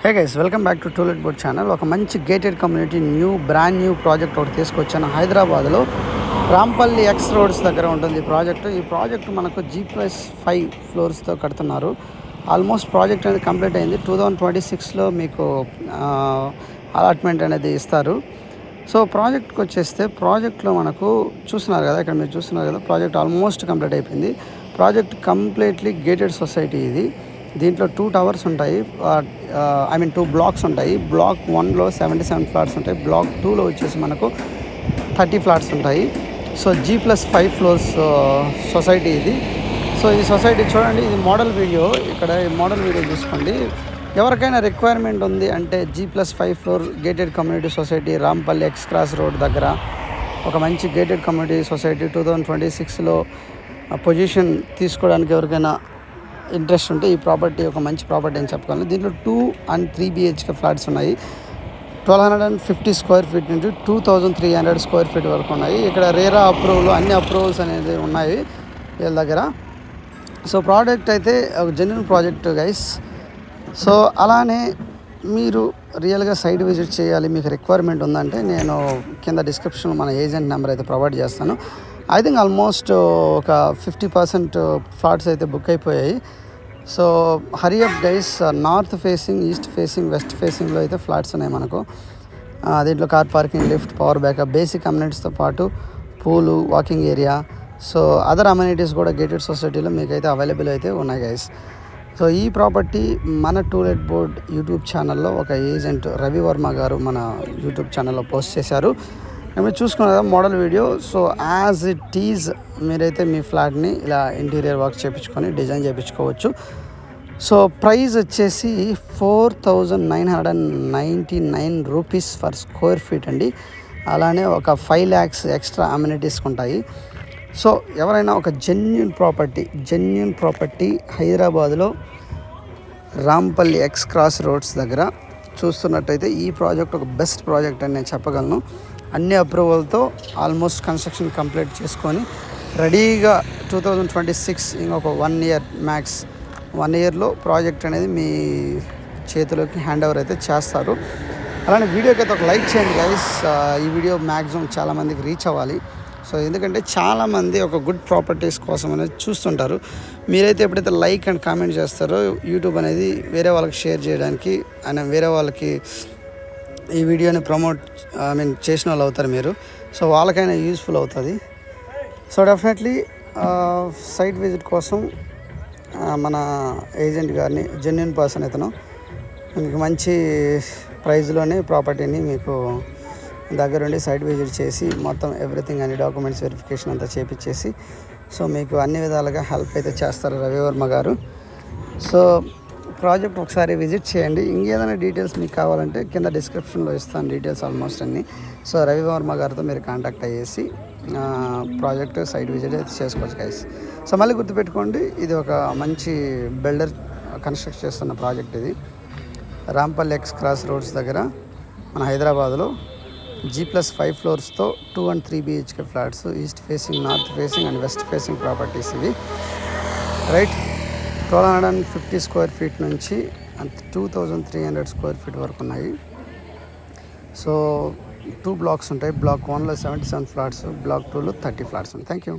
Hey guys, welcome back to to let board channel. ఒక మంచి gated community brand new project ఒకటి తీసుకొచ్చాను. హైదరాబాద్లో రాంపల్లి ఎక్స్ రోడ్స్ దగ్గర ఉంటుంది ఈ ప్రాజెక్టు. ఈ ప్రాజెక్టు మనకు G+5 ఫ్లోర్స్తో కడుతున్నారు. ఆల్మోస్ట్ ప్రాజెక్ట్ అనేది కంప్లీట్ అయింది. 2026లో మీకు అలాట్మెంట్ అనేది ఇస్తారు. సో ప్రాజెక్ట్కి వచ్చేస్తే, ప్రాజెక్ట్లో మనకు చూస్తున్నారు కదా, ఇక్కడ మీరు చూస్తున్నారు కదా, ప్రాజెక్ట్ ఆల్మోస్ట్ కంప్లీట్ అయిపోయింది. ప్రాజెక్ట్ కంప్లీట్లీ గేటెడ్ సొసైటీ ఇది. దీంట్లో 2 టవర్స్ ఉంటాయి, 2 బ్లాక్స్ ఉంటాయి. బ్లాక్ 1లో 77 ఫ్లాట్స్ ఉంటాయి. బ్లాక్ 2లో వచ్చేసి మనకు 30 ఫ్లాట్స్ ఉంటాయి. సో G+5 ఫ్లోర్స్ సొసైటీ ఇది. సో ఈ సొసైటీ చూడండి, ఇది మోడల్ వీడియో. ఇక్కడ ఈ మోడల్ వీడియో చూసుకోండి. ఎవరికైనా రిక్వైర్మెంట్ ఉంది అంటే G+5 floor gated community society Rampalli X cross road దగ్గర ఒక మంచి గేటెడ్ కమ్యూనిటీ సొసైటీ 2026లో పొజిషన్ తీసుకోవడానికి ఎవరికైనా ఇంట్రెస్ట్ ఉంటే ఈ ప్రాపర్టీ ఒక మంచి ప్రాపర్టీ అని చెప్పగలను. దీంట్లో 2 and 3 BHK ఫ్లాట్స్ ఉన్నాయి. 1250 స్క్వేర్ ఫీట్ నుంచి 2300 స్క్వేర్ ఫీట్ వరకు ఉన్నాయి. ఇక్కడ రేరా అప్రూవల్, అన్ని అప్రూవల్స్ అనేది ఉన్నాయి వీళ్ళ దగ్గర. సో ప్రాజెక్ట్ అయితే ఒక జెన్యూన్ ప్రాజెక్ట్ గైస్. సో అలానే మీరు రియల్గా సైట్ విజిట్ చేయాలి, మీకు రిక్వైర్మెంట్ ఉందంటే నేను కింద డిస్క్రిప్షన్లో మన ఏజెంట్ నెంబర్ అయితే ప్రొవైడ్ చేస్తాను. ఐ థింక్ ఆల్మోస్ట్ ఒక 50% ఫ్లాట్స్ అయితే బుక్ అయిపోయాయి. So hurry up guys. North facing, east facing, west ఫేసింగ్లో అయితే ఫ్లాట్స్ ఉన్నాయి మనకు. దీంట్లో car parking, lift, power backup, basic అమ్యూనిటీస్తో పాటు pool, walking area, so other amenities కూడా గేటెడ్ సొసైటీలో మీకైతే అవైలబుల్ అయితే ఉన్నాయి గైస్. సో ఈ ప్రాపర్టీ మన టూలెట్ బోర్డ్ యూట్యూబ్ ఛానల్లో ఒక ఏజెంట్ రవి వర్మ గారు మన యూట్యూబ్ ఛానల్లో పోస్ట్ చేశారు. మీరు చూసుకున్నారు కదా model video. So as it is మీరైతే మీ ఫ్లాట్ని ఇలా ఇంటీరియర్ వర్క్ చేయించుకొని డిజైన్ చేయించుకోవచ్చు. సో ప్రైస్ వచ్చేసి 4999 రూపీస్ ఫర్ స్క్వేర్ ఫీట్ అండి. అలానే ఒక 5 lakhs ఎక్స్ట్రా అమ్యూనిటీస్ ఉంటాయి. సో ఎవరైనా ఒక జెన్యూన్ ప్రాపర్టీ హైదరాబాద్లో రాంపల్లి ఎక్స్ క్రాస్ రోడ్స్ దగ్గర చూస్తున్నట్టయితే ఈ ప్రాజెక్ట్ ఒక బెస్ట్ ప్రాజెక్ట్ అని నేను చెప్పగలను. అన్ని అప్రూవల్తో ఆల్మోస్ట్ కన్స్ట్రక్షన్ కంప్లీట్ చేసుకొని రెడీగా 2026 ఇంకొక 1 year మ్యాక్స్ 1 yearలో ప్రాజెక్ట్ అనేది మీ చేతిలోకి హ్యాండ్ ఓవర్ అయితే చేస్తారు. అలానే వీడియోకి అయితే ఒక లైక్ చేయండి గైస్. ఈ వీడియో మ్యాక్సిమం చాలామందికి రీచ్ అవ్వాలి. సో ఎందుకంటే చాలామంది ఒక గుడ్ ప్రాపర్టీస్ కోసం అనేది చూస్తుంటారు. మీరైతే ఎప్పుడైతే లైక్ అండ్ కామెంట్ చేస్తారో యూట్యూబ్ అనేది వేరే వాళ్ళకి షేర్ చేయడానికి, వేరే వాళ్ళకి ఈ వీడియోని ప్రమోట్ చేసిన వాళ్ళు అవుతారు మీరు. సో వాళ్ళకైనా యూస్ఫుల్ అవుతుంది. సో డెఫినెట్లీ సైట్ విజిట్ కోసం మన ఏజెంట్ గారిని, జెన్యూన్ పర్సన్ ఇతను, మీకు మంచి ప్రైజ్లోనే ప్రాపర్టీని మీకు దగ్గరుండి సైట్ విజిట్ చేసి మొత్తం ఎవ్రీథింగ్ అన్ని డాక్యుమెంట్స్ వెరిఫికేషన్ అంతా చేపించేసి సో మీకు అన్ని విధాలుగా హెల్ప్ అయితే చేస్తారు రవి వర్మ గారు. సో ప్రాజెక్ట్ ఒకసారి విజిట్ చేయండి. ఇంకేదైనా డీటెయిల్స్ మీకు కావాలంటే కింద డిస్క్రిప్షన్లో ఇస్తాను డీటెయిల్స్ ఆల్మోస్ట్ అన్నీ. సో రవి వర్మ గారితో మీరు కాంటాక్ట్ అయ్యేసి ప్రాజెక్ట్ సైట్ విజిట్ అయితే చేసుకోవచ్చు గైస్. సో మళ్ళీ గుర్తుపెట్టుకోండి, ఇది ఒక మంచి బిల్డర్ కన్స్ట్రక్ట్ చేస్తున్న ప్రాజెక్ట్ ఇది. రాంపల్లి ఎక్స్ క్రాస్ రోడ్స్ దగ్గర మన హైదరాబాద్లో G+5 ఫ్లోర్స్తో 2 and 3 BHK flats, east facing, north facing and west facing properties ఇవి. రైట్, 1250 స్క్వేర్ ఫీట్ నుంచి 2300 స్క్వేర్ ఫీట్ వరకు ఉన్నాయి. సో 2 బ్లాక్స్ ఉంటాయి. బ్లాక్ 1లో 77 ఫ్లాట్స్, బ్లాక్ 2లో 30 ఫ్లాట్స్ ఉంటాయి. Thank you.